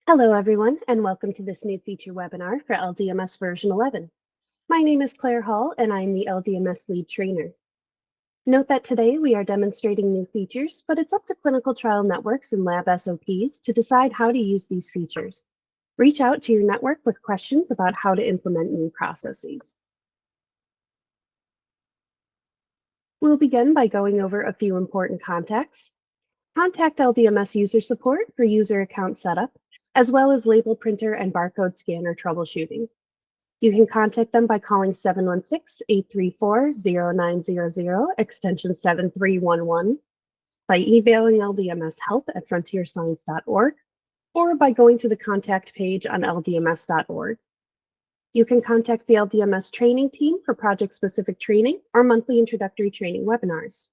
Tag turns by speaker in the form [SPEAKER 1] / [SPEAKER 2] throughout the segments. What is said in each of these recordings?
[SPEAKER 1] Hello, everyone, and welcome to this new feature webinar for LDMS version 11. My name is Claire Hall, and I'm the LDMS lead trainer. Note that today we are demonstrating new features, but it's up to clinical trial networks and lab SOPs to decide how to use these features. Reach out to your network with questions about how to implement new processes. We'll begin by going over a few important contacts. Contact LDMS user support for user account setup, as well as label printer and barcode scanner troubleshooting. You can contact them by calling 716-834-0900, extension 7311, by emailing ldmshelp@frontierscience.org, or by going to the contact page on ldms.org. You can contact the LDMS training team for project-specific training or monthly introductory training webinars.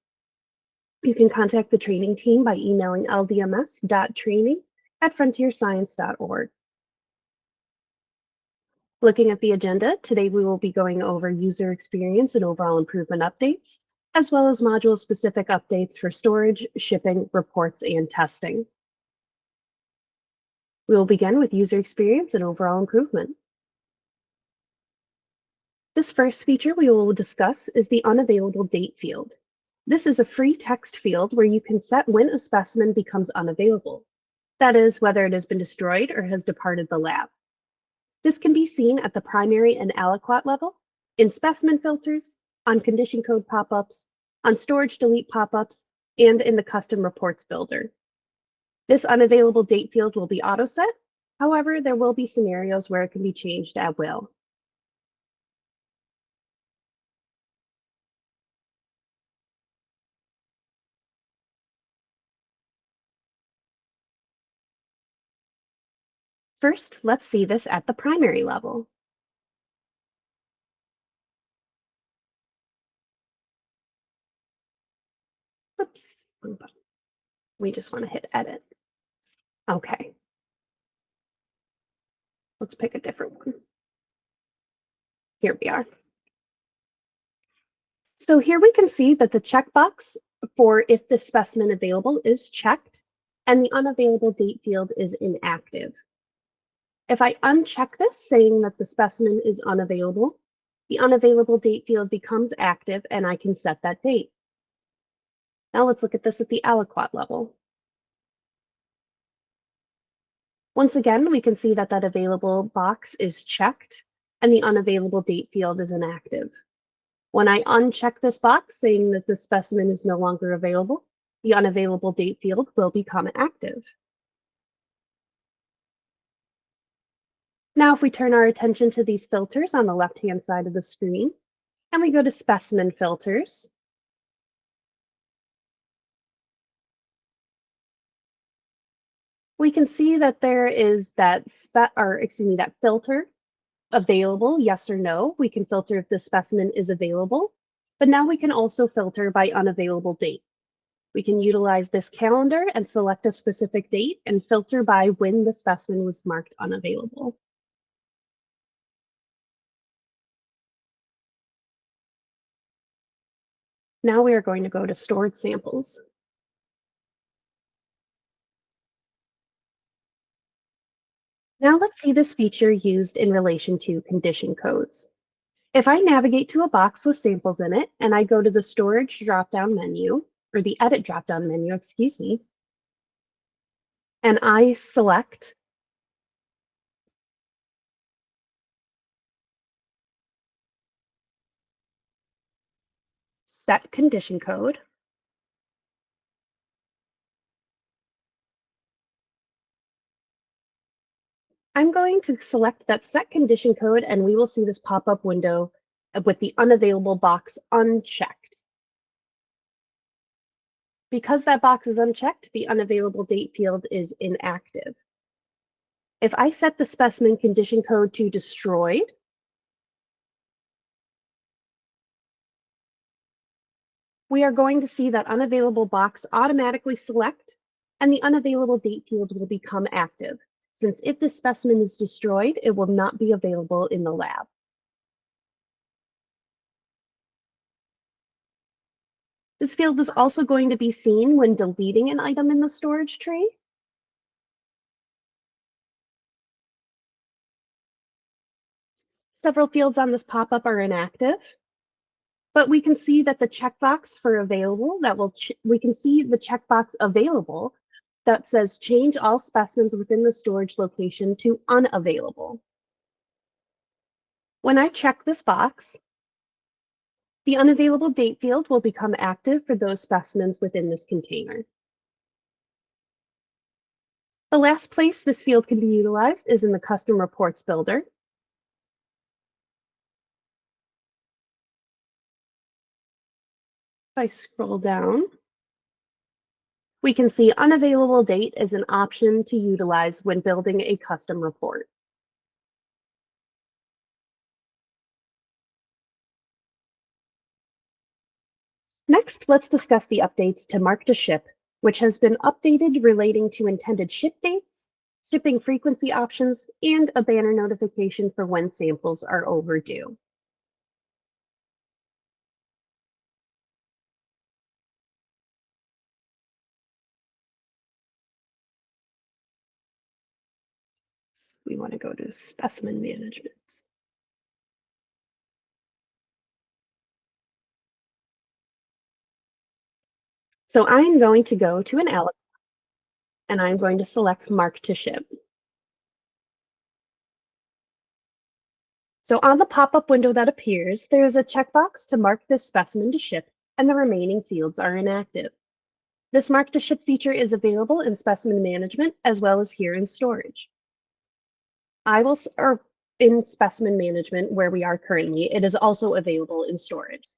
[SPEAKER 1] You can contact the training team by emailing ldms.training@frontierscience.org. Looking at the agenda, today we will be going over user experience and overall improvement updates, as well as module-specific updates for storage, shipping, reports, and testing. We will begin with user experience and overall improvement. This first feature we will discuss is the unavailable date field. This is a free text field where you can set when a specimen becomes unavailable. That is, whether it has been destroyed or has departed the lab. This can be seen at the primary and aliquot level, in specimen filters, on condition code pop-ups, on storage delete pop-ups, and in the custom reports builder. This unavailable date field will be auto-set. However, there will be scenarios where it can be changed at will. First, let's see this at the primary level. Oops, wrong button. We just want to hit edit. Okay. Let's pick a different one. Here we are. So here we can see that the checkbox for if the specimen available is checked and the unavailable date field is inactive. If I uncheck this, saying that the specimen is unavailable, the unavailable date field becomes active and I can set that date. Now let's look at this at the aliquot level. Once again, we can see that that available box is checked and the unavailable date field is inactive. When I uncheck this box saying that the specimen is no longer available, the unavailable date field will become active. Now, if we turn our attention to these filters on the left-hand side of the screen, and we go to specimen filters, we can see that there is that filter available, yes or no. We can filter if the specimen is available, but now we can also filter by unavailable date. We can utilize this calendar and select a specific date and filter by when the specimen was marked unavailable. Now we are going to go to stored samples. Now let's see this feature used in relation to condition codes. If I navigate to a box with samples in it and I go to the storage drop-down menu, or the edit drop-down menu, excuse me, and I select set condition code, I'm going to select that set condition code and we will see this pop-up window with the unavailable box unchecked. Because that box is unchecked, the unavailable date field is inactive. If I set the specimen condition code to destroyed, we are going to see that unavailable box automatically select, and the unavailable date field will become active, since if this specimen is destroyed, it will not be available in the lab. This field is also going to be seen when deleting an item in the storage tray. Several fields on this pop-up are inactive, but we can see that the checkbox for available we can see the checkbox available that says change all specimens within the storage location to unavailable. When I check this box, the unavailable date field will become active for those specimens within this container. The last place this field can be utilized is in the Custom Reports Builder. If I scroll down, we can see unavailable date is an option to utilize when building a custom report. Next, let's discuss the updates to Mark to Ship, which has been updated relating to intended ship dates, shipping frequency options, and a banner notification for when samples are overdue. We want to go to specimen management. So I'm going to go to an aliquot and I'm going to select Mark to Ship. So on the pop-up window that appears, there is a checkbox to mark this specimen to ship, and the remaining fields are inactive. This Mark to Ship feature is available in specimen management as well as here in storage. Or in specimen management where we are currently, it is also available in storage.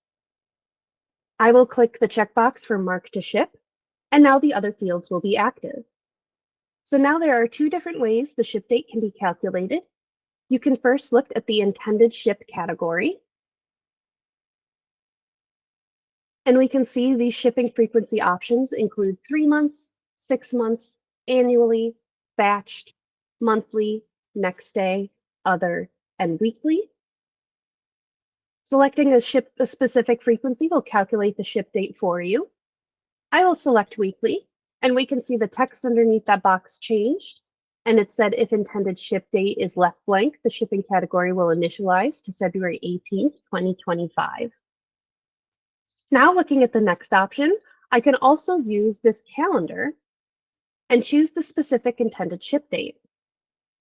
[SPEAKER 1] I will click the checkbox for Mark to Ship, and now the other fields will be active. So now there are two different ways the ship date can be calculated. You can first look at the intended ship category, and we can see these shipping frequency options include 3 months, 6 months, annually, batched, monthly, next day, other, and weekly. Selecting a specific frequency will calculate the ship date for you. I will select weekly, and we can see the text underneath that box changed, and it said if intended ship date is left blank, the shipping category will initialize to February 18th, 2025. Now looking at the next option, I can also use this calendar and choose the specific intended ship date.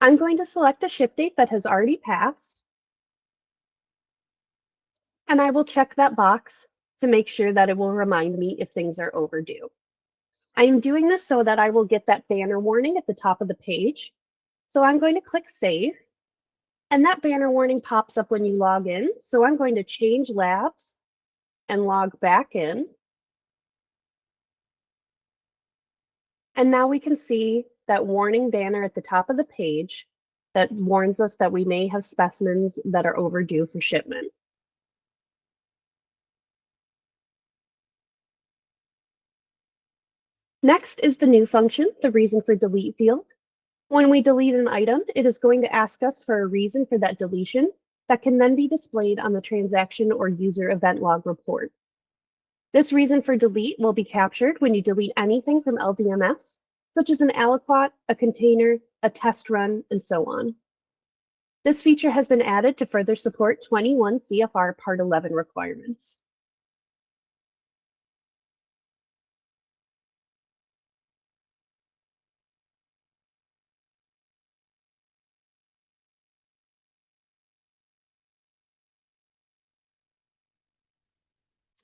[SPEAKER 1] I'm going to select a ship date that has already passed, and I will check that box to make sure that it will remind me if things are overdue. I am doing this so that I will get that banner warning at the top of the page. So I'm going to click Save, and that banner warning pops up when you log in. So I'm going to change labs and log back in. And now we can see that warning banner at the top of the page that warns us that we may have specimens that are overdue for shipment. Next is the new function, the reason for delete field. When we delete an item, it is going to ask us for a reason for that deletion that can then be displayed on the transaction or user event log report. This reason for delete will be captured when you delete anything from LDMS, such as an aliquot, a container, a test run, and so on. This feature has been added to further support 21 CFR Part 11 requirements.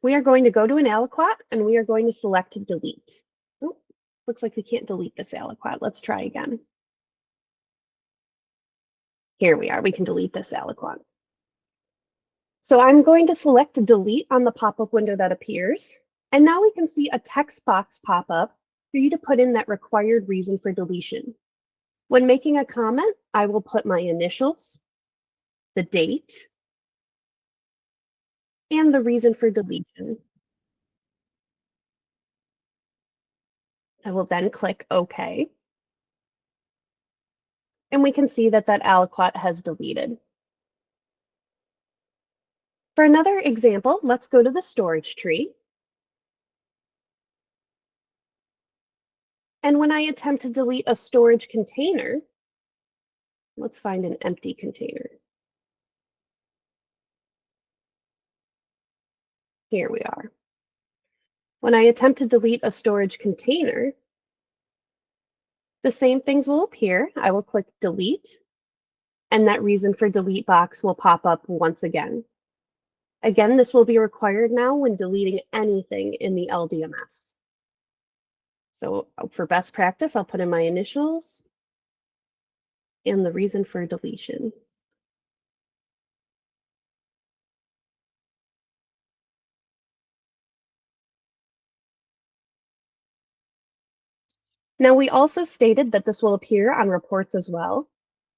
[SPEAKER 1] We are going to go to an aliquot and we are going to select delete. Oh, looks like we can't delete this aliquot. Let's try again. Here we are, we can delete this aliquot. So I'm going to select delete on the pop-up window that appears. And now we can see a text box pop up for you to put in that required reason for deletion. When making a comment, I will put my initials, the date, and the reason for deletion. I will then click OK. And we can see that that aliquot has deleted. For another example, let's go to the storage tree. And when I attempt to delete a storage container, let's find an empty container. Here we are. When I attempt to delete a storage container, the same things will appear. I will click delete, and that reason for delete box will pop up once again. Again, this will be required now when deleting anything in the LDMS. So for best practice, I'll put in my initials and the reason for deletion. Now, we also stated that this will appear on reports as well.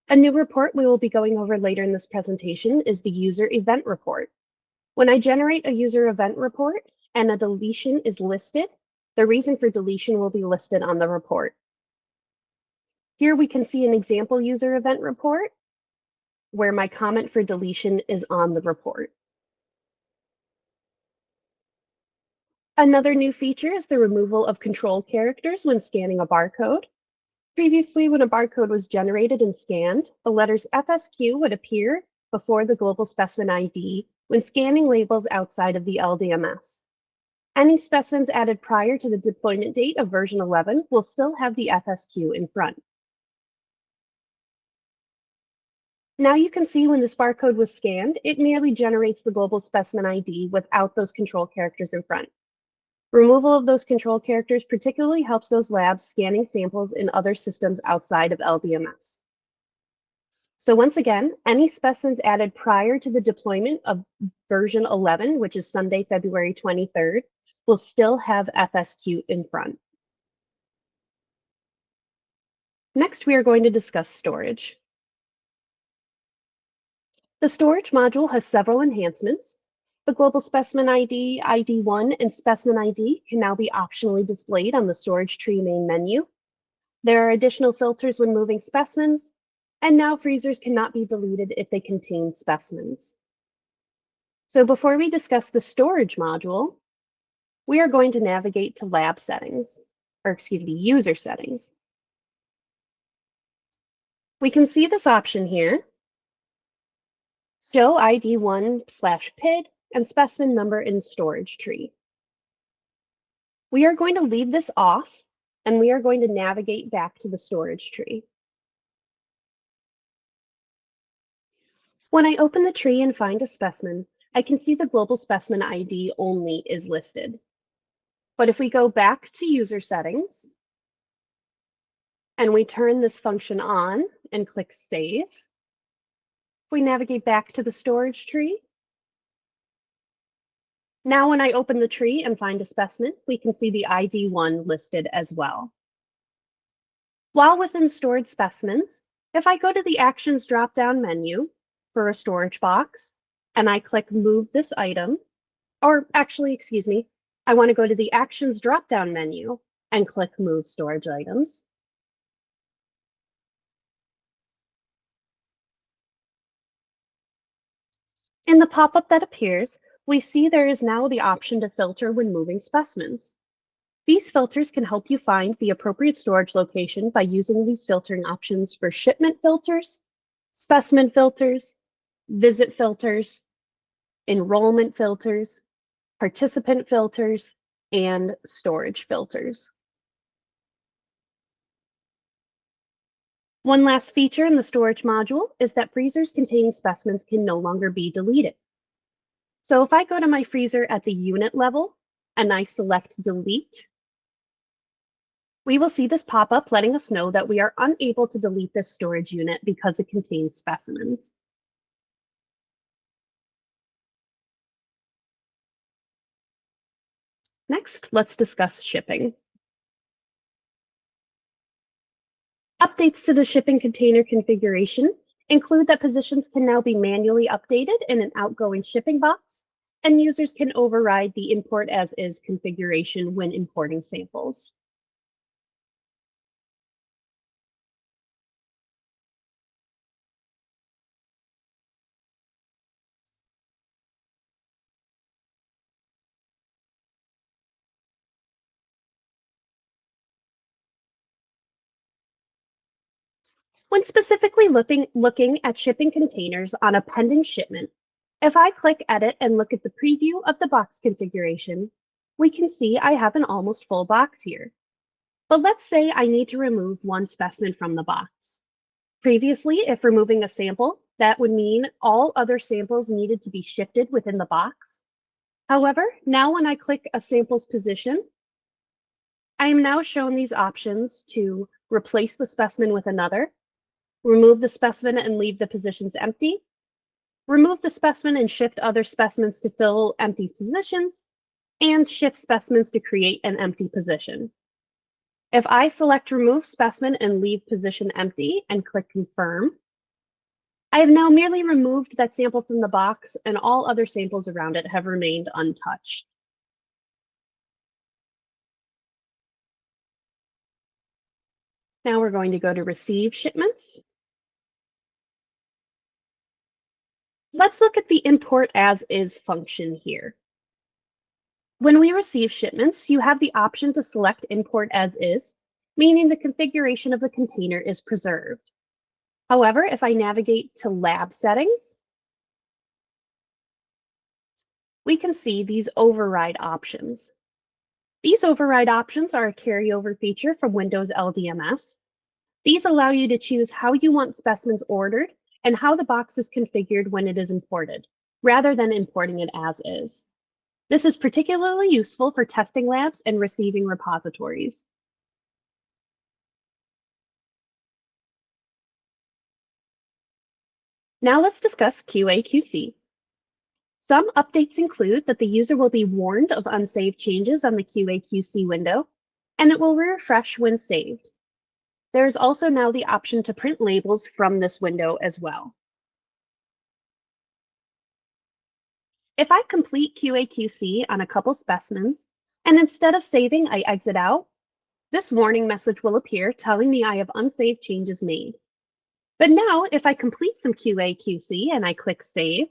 [SPEAKER 1] A new report we will be going over later in this presentation is the user event report. When I generate a user event report and a deletion is listed, the reason for deletion will be listed on the report. Here we can see an example user event report where my comment for deletion is on the report. Another new feature is the removal of control characters when scanning a barcode. Previously, when a barcode was generated and scanned, the letters FSQ would appear before the global specimen ID when scanning labels outside of the LDMS. Any specimens added prior to the deployment date of version 11 will still have the FSQ in front. Now you can see when this barcode was scanned, it merely generates the global specimen ID without those control characters in front. Removal of those control characters particularly helps those labs scanning samples in other systems outside of LDMS. So once again, any specimens added prior to the deployment of version 11, which is Sunday, February 23rd, will still have FSQ in front. Next, we are going to discuss storage. The storage module has several enhancements. The global specimen ID, ID1, and specimen ID can now be optionally displayed on the storage tree main menu. There are additional filters when moving specimens, and now freezers cannot be deleted if they contain specimens. So before we discuss the storage module, we are going to navigate to lab settings, or excuse me, user settings. We can see this option here, show ID1/PID and specimen number in storage tree. We are going to leave this off, and we are going to navigate back to the storage tree. When I open the tree and find a specimen, I can see the global specimen ID only is listed. But if we go back to user settings and we turn this function on and click save, if we navigate back to the storage tree, now when I open the tree and find a specimen, we can see the ID1 listed as well. While within stored specimens, if I go to the Actions drop-down menu for a storage box and I click Move this item, or actually, excuse me, I want to go to the Actions drop-down menu and click Move Storage Items. In the pop-up that appears, we see there is now the option to filter when moving specimens. These filters can help you find the appropriate storage location by using these filtering options for shipment filters, specimen filters, visit filters, enrollment filters, participant filters, and storage filters. One last feature in the storage module is that freezers containing specimens can no longer be deleted. So if I go to my freezer at the unit level and I select delete, we will see this pop up letting us know that we are unable to delete this storage unit because it contains specimens. Next, let's discuss shipping. Updates to the shipping container configuration include that positions can now be manually updated in an outgoing shipping box, and users can override the import as is configuration when importing samples. When specifically looking at shipping containers on a pending shipment, If I click Edit and look at the preview of the box configuration, we can see I have an almost full box here. But let's say I need to remove one specimen from the box. Previously, if removing a sample, that would mean all other samples needed to be shifted within the box. However, now when I click a sample's position, I am now shown these options to replace the specimen with another, remove the specimen and leave the positions empty, remove the specimen and shift other specimens to fill empty positions, and shift specimens to create an empty position. If I select Remove Specimen and leave position empty and click Confirm, I have now merely removed that sample from the box and all other samples around it have remained untouched. Now we're going to go to Receive Shipments. Let's look at the Import As Is function here. When we receive shipments, you have the option to select Import As Is, meaning the configuration of the container is preserved. However, if I navigate to Lab Settings, we can see these override options. These override options are a carryover feature from Windows LDMS. These allow you to choose how you want specimens ordered and how the box is configured when it is imported, rather than importing it as is. This is particularly useful for testing labs and receiving repositories. Now let's discuss QA/QC. Some updates include that the user will be warned of unsaved changes on the QA/QC window, and it will refresh when saved. There is also now the option to print labels from this window as well. If I complete QA/QC on a couple specimens, and instead of saving, I exit out, this warning message will appear telling me I have unsaved changes made. But now, if I complete some QA/QC and I click Save,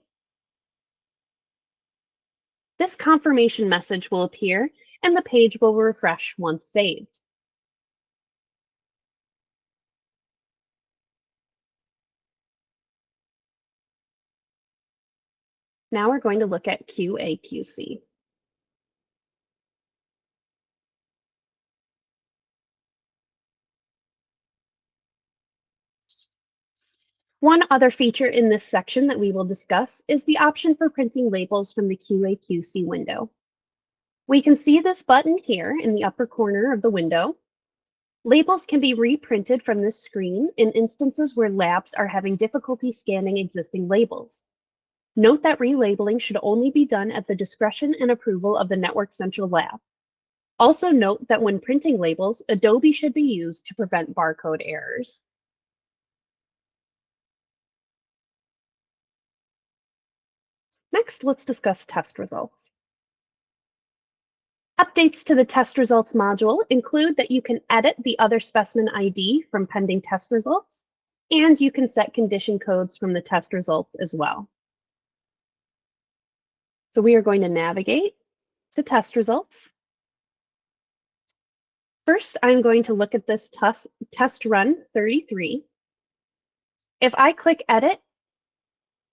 [SPEAKER 1] this confirmation message will appear and the page will refresh once saved. Now we're going to look at QA/QC. One other feature in this section that we will discuss is the option for printing labels from the QA/QC window. We can see this button here in the upper corner of the window. Labels can be reprinted from this screen in instances where labs are having difficulty scanning existing labels. Note that relabeling should only be done at the discretion and approval of the Network Central Lab. Also note that when printing labels, Adobe should be used to prevent barcode errors. Next, let's discuss test results. Updates to the test results module include that you can edit the other specimen ID from pending test results, and you can set condition codes from the test results as well. So we are going to navigate to test results. First, I'm going to look at this test run 33. If I click Edit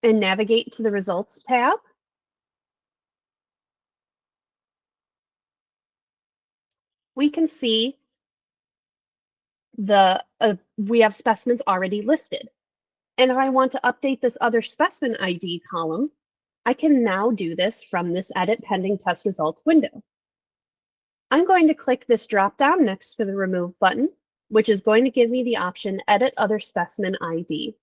[SPEAKER 1] and navigate to the Results tab, we can see we have specimens already listed. And if I want to update this other specimen ID column, I can now do this from this Edit Pending Test Results window. I'm going to click this drop-down next to the Remove button, which is going to give me the option Edit Other Specimen ID.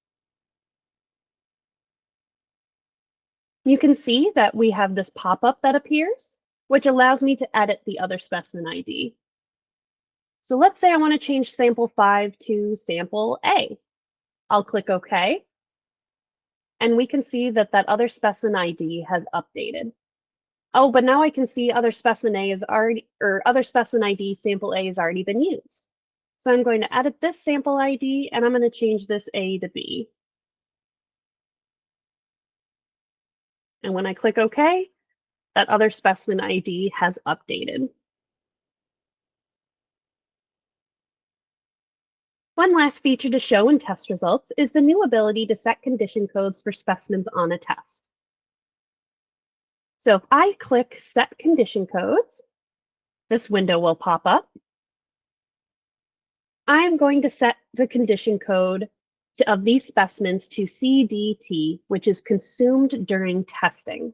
[SPEAKER 1] You can see that we have this pop-up that appears, which allows me to edit the other specimen ID. So let's say I want to change sample 5 to sample A. I'll click OK. And we can see that that other specimen ID has updated. Oh, but now I can see other specimen A is already, or other specimen ID sample A has already been used. So I'm going to edit this sample ID and I'm going to change this A to B. And when I click OK, that other specimen ID has updated. One last feature to show in test results is the new ability to set condition codes for specimens on a test. So if I click Set Condition Codes, this window will pop up. I'm going to set the condition code of these specimens to CDT, which is consumed during testing.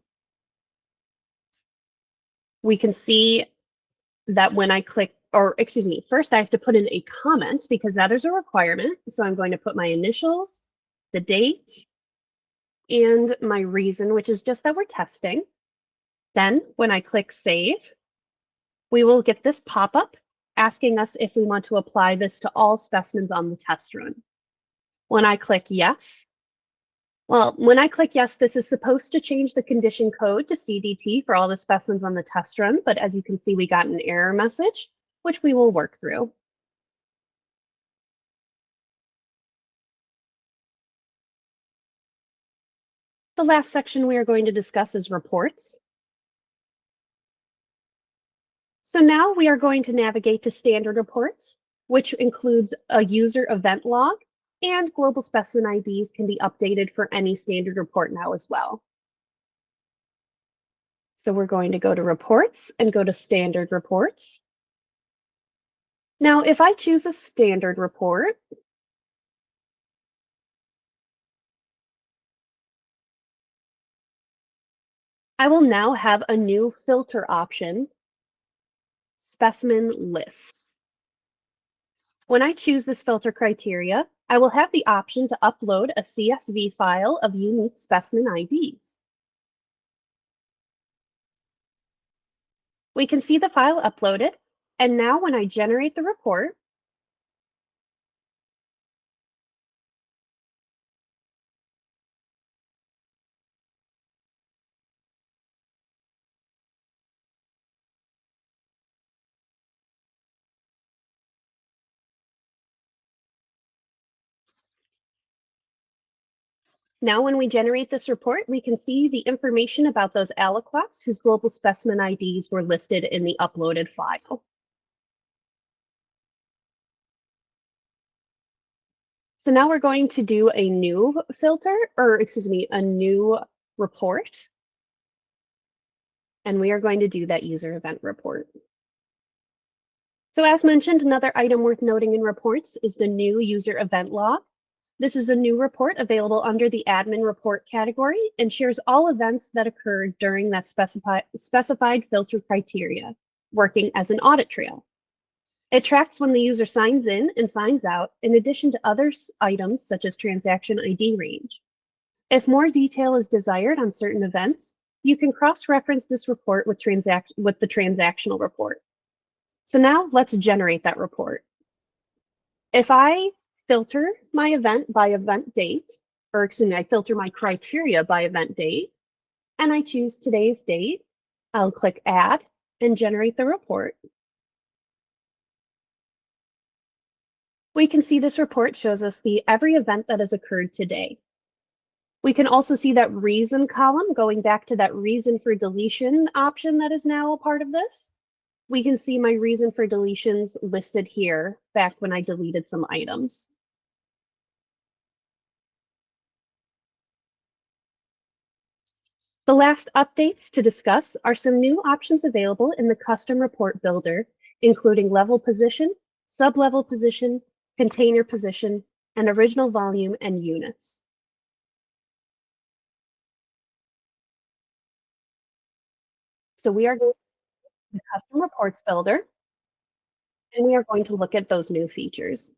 [SPEAKER 1] We can see that when I click, or excuse me, first I have to put in a comment because that is a requirement. So I'm going to put my initials, the date, and my reason, which is just that we're testing. Then when I click Save, we will get this pop-up asking us if we want to apply this to all specimens on the test run. When I click Yes, when I click Yes, this is supposed to change the condition code to CDT for all the specimens on the test run, but as you can see, we got an error message, which we will work through. The last section we are going to discuss is reports. So now we are going to navigate to standard reports, which includes a user event log, and global specimen IDs can be updated for any standard report now as well. So we're going to go to reports and go to standard reports. Now, if I choose a standard report, I will now have a new filter option, specimen list. When I choose this filter criteria, I will have the option to upload a CSV file of unique specimen IDs. We can see the file uploaded, and now when I generate the report, now when we generate this report, we can see the information about those aliquots whose global specimen IDs were listed in the uploaded file. So now we're going to do a new filter, or excuse me, a new report. And we are going to do that user event report. So as mentioned, another item worth noting in reports is the new user event log. This is a new report available under the admin report category and shares all events that occurred during that specified filter criteria, working as an audit trail. It tracks when the user signs in and signs out, in addition to other items such as transaction ID range. If more detail is desired on certain events, you can cross-reference this report with the transactional report. So now let's generate that report. If I filter my event by event date, or excuse me, I filter my criteria by event date, and I choose today's date, I'll click Add and generate the report. We can see this report shows us every event that has occurred today. We can also see that reason column going back to that reason for deletion option that is now a part of this. We can see my reason for deletions listed here back when I deleted some items. The last updates to discuss are some new options available in the custom report builder, including level position, sub-level position, container position, and original volume and units. So we are going to the custom reports builder, and we are going to look at those new features.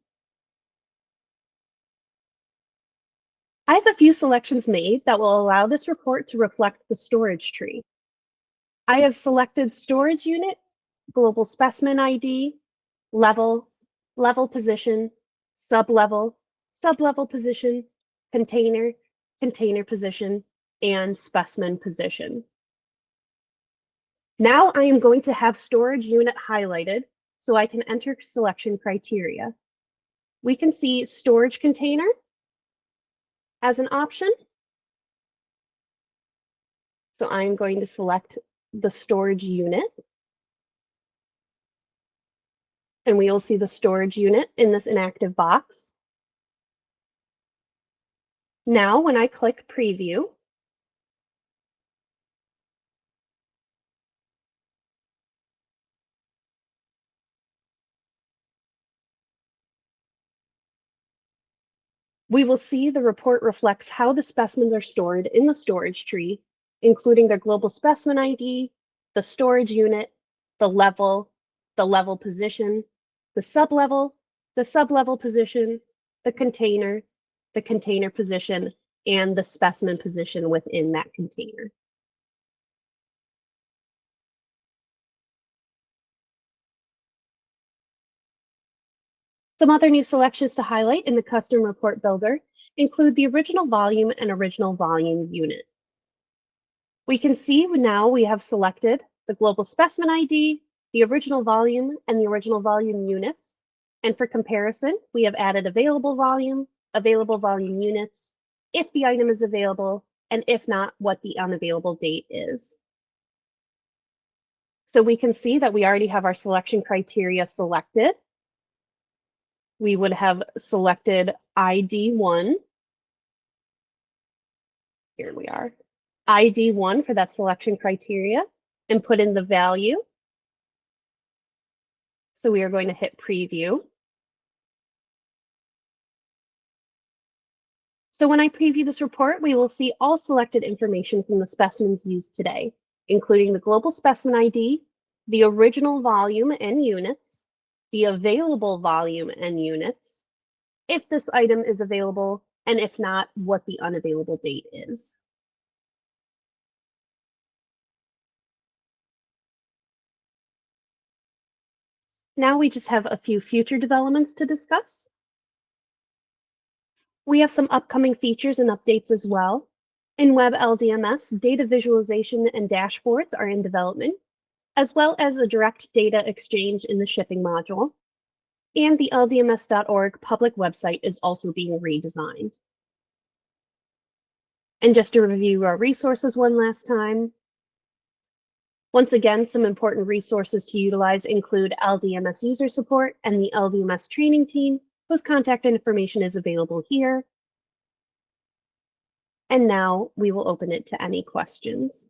[SPEAKER 1] I have a few selections made that will allow this report to reflect the storage tree. I have selected storage unit, global specimen ID, level, level position, sub-level, sub-level position, container, container position, and specimen position. Now I am going to have storage unit highlighted so I can enter selection criteria. We can see storage container as an option. So I'm going to select the storage unit. And we will see the storage unit in this inactive box. Now, when I click Preview, We will see the report reflects how the specimens are stored in the storage tree, including their global specimen ID, the storage unit, the level position, the sublevel position, the container position, and the specimen position within that container. Some other new selections to highlight in the custom report builder include the original volume and original volume unit. We can see now we have selected the global specimen ID, the original volume, and the original volume units. And for comparison, we have added available volume units, if the item is available, and if not, what the unavailable date is. So we can see that we already have our selection criteria selected. We would have selected ID1. Here we are. ID1 for that selection criteria and put in the value. So we are going to hit preview. So when I preview this report, we will see all selected information from the specimens used today, including the global specimen ID, the original volume and units, the available volume and units, if this item is available, and if not, what the unavailable date is. Now we just have a few future developments to discuss. We have some upcoming features and updates as well. In Web LDMS, data visualization and dashboards are in development, as well as a direct data exchange in the shipping module. And the LDMS.org public website is also being redesigned. And just to review our resources one last time, once again, some important resources to utilize include LDMS user support and the LDMS training team, whose contact information is available here. And now we will open it to any questions.